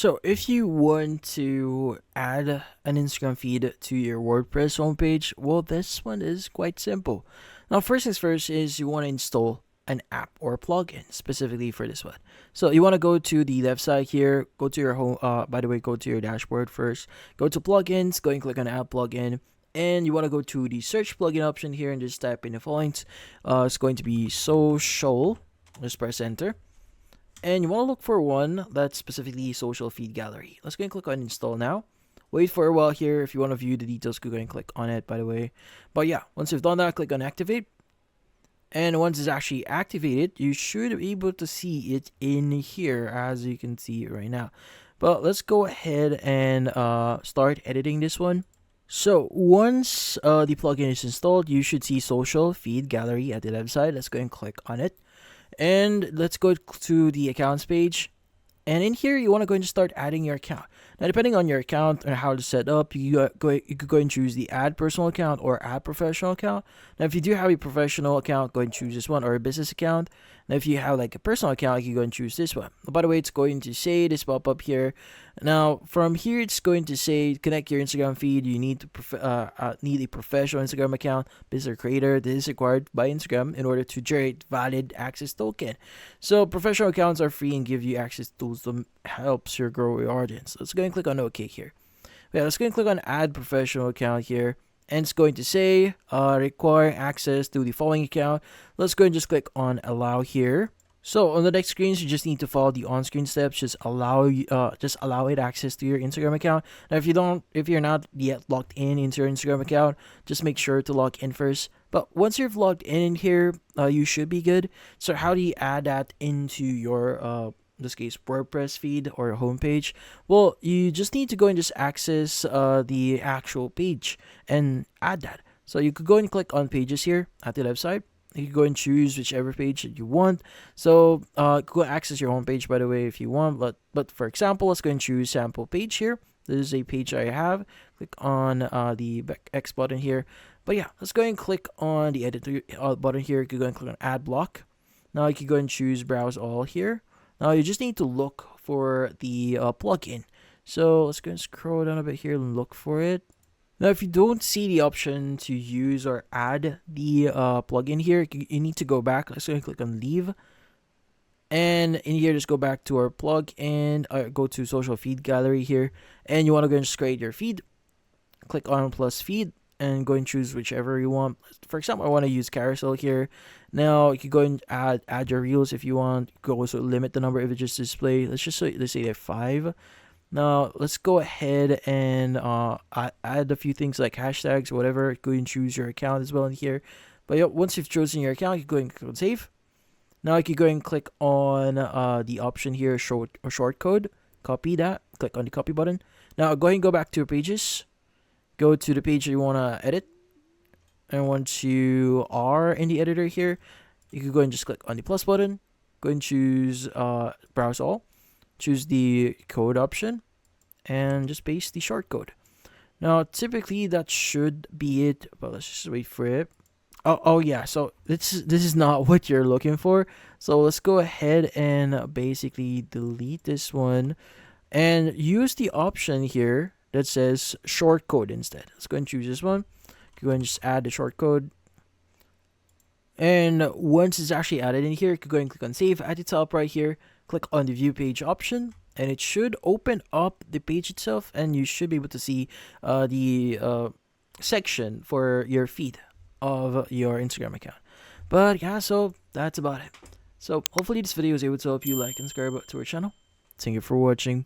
So if you want to add an Instagram feed to your WordPress homepage, well, this one is quite simple. Now, first things first is you want to install an app or plugin specifically for this one. So you want to go to the left side here, go to your home, by the way, go to your dashboard first, go to plugins, go and click on app plugin. And you want to go to the search plugin option here and just type in the following. It's going to be social. Just press enter. And you want to look for one that's specifically social feed gallery. Let's go and click on install now. Wait for a while here. If you want to view the details, go and click on it, by the way. But yeah, once you've done that, click on activate. And once it's actually activated, you should be able to see it in here, as you can see right now. But let's go ahead and start editing this one. So once the plugin is installed, you should see social feed gallery at the left side. Let's go and click on it. And let's go to the accounts page. And in here, you want to go and start adding your account. Now, depending on your account and how to set up, you could go and choose the add personal account or add professional account. Now, if you do have a professional account, go and choose this one, or a business account. Now, if you have like a personal account, you can go and choose this one. By the way, it's going to say this pop up here. Now, from here, it's going to say connect your Instagram feed. You need to need a professional Instagram account, business creator. This is required by Instagram in order to generate valid access token. So professional accounts are free and give you access to tools that helps you grow your audience. Let's go and click on OK here. Yeah, let's go and click on add professional account here. And it's going to say require access to the following account. Let's go and just click on allow here. So on the next screens, you just need to follow the on-screen steps. Just allow it access to your Instagram account. Now, if you're not yet logged in into your Instagram account, just make sure to log in first. But once you've logged in here, you should be good. So how do you add that into your in this case WordPress feed or homepage? Well, you just need to go and just access the actual page and add that. So you could go and click on pages here at the left side. You can go and choose whichever page that you want. So go access your home page, by the way, if you want. But for example, let's go and choose sample page here. This is a page I have. Click on the X button here. But yeah, let's go and click on the edit button here. You can go and click on add block. Now you can go and choose browse all here. Now you just need to look for the plugin. So let's go and scroll down a bit here and look for it. Now, if you don't see the option to use or add the plugin here, you need to go back. Let's go and click on leave. And in here, just go back to our plug and go to social feed gallery here. And you want to go and just create your feed. Click on plus feed and go and choose whichever you want. For example, I want to use carousel here. Now you can go and add your reels if you want. You can also limit the number of images display. Let's say 5. Now, let's go ahead and add a few things like hashtags, whatever. Go and choose your account as well in here. But yeah, once you've chosen your account, you can go and click on save. Now, you can go and click on the option here, short code. Copy that. Click on the copy button. Now, go ahead and go back to your pages. Go to the page that you want to edit. And once you are in the editor here, you can go and just click on the plus button. Go and choose browse all. Choose the code option and just paste the short code. Now, typically that should be it, but let's just wait for it. Oh yeah, so this is not what you're looking for. So let's go ahead and basically delete this one and use the option here that says short code instead. Let's go and choose this one. Go and just add the short code. And once it's actually added in here, you can go and click on save at the top right here. Click on the view page option and it should open up the page itself, and you should be able to see the section for your feed of your Instagram account. But yeah, so that's about it. So hopefully this video was able to help you like and subscribe to our channel. Thank you for watching.